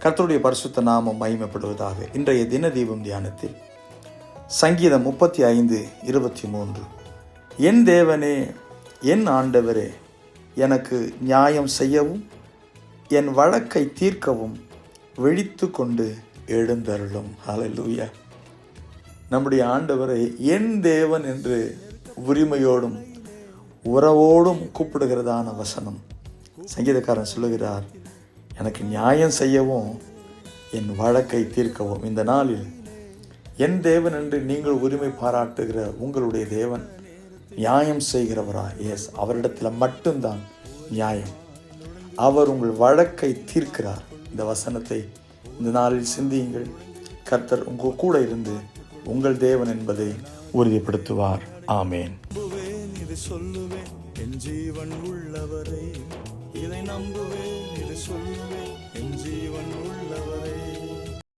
கர்த்தருடைய பரிசுத்த நாமம் மகிமைப்படுவதாக. இன்றைய தின தீபம் தியானத்தில் சங்கீதம் 35:23, என் தேவனே, என் ஆண்டவரே, எனக்கு நியாயம் செய்யவும் என் வழக்கை தீர்க்கவும் விழித்து கொண்டு எழுந்தருளும். ஹல்லேலூயா. நம்முடைய ஆண்டவரை என் தேவன் என்று உரிமையோடும் உறவோடும் கூப்பிடுகிறதான வசனம். சங்கீதக்காரன் சொல்லுகிறார், எனக்கு நியாயம் செய்யவும் என் வழக்கை தீர்க்கவும். இந்த நாளில் என் தேவன் என்று நீங்கள் உரிமை பாராட்டுகிற உங்களுடைய தேவன் நியாயம் செய்கிறவரா? எஸ், அவரிடத்தில் மட்டும்தான் நியாயம். அவர் உங்கள் வழக்கை தீர்க்கிறார். இந்த வசனத்தை இந்த நாளில் சிந்தியுங்கள். கர்த்தர் உங்கள் கூட இருந்து உங்கள் தேவன் என்பதை உறுதிப்படுத்துவார். ஆமேன். இது சொல்லுவேன், என் ஜீவன் உள்ளவரே, இதை நம்புவேன், இது சொல்லுவேன், என் ஜீவன்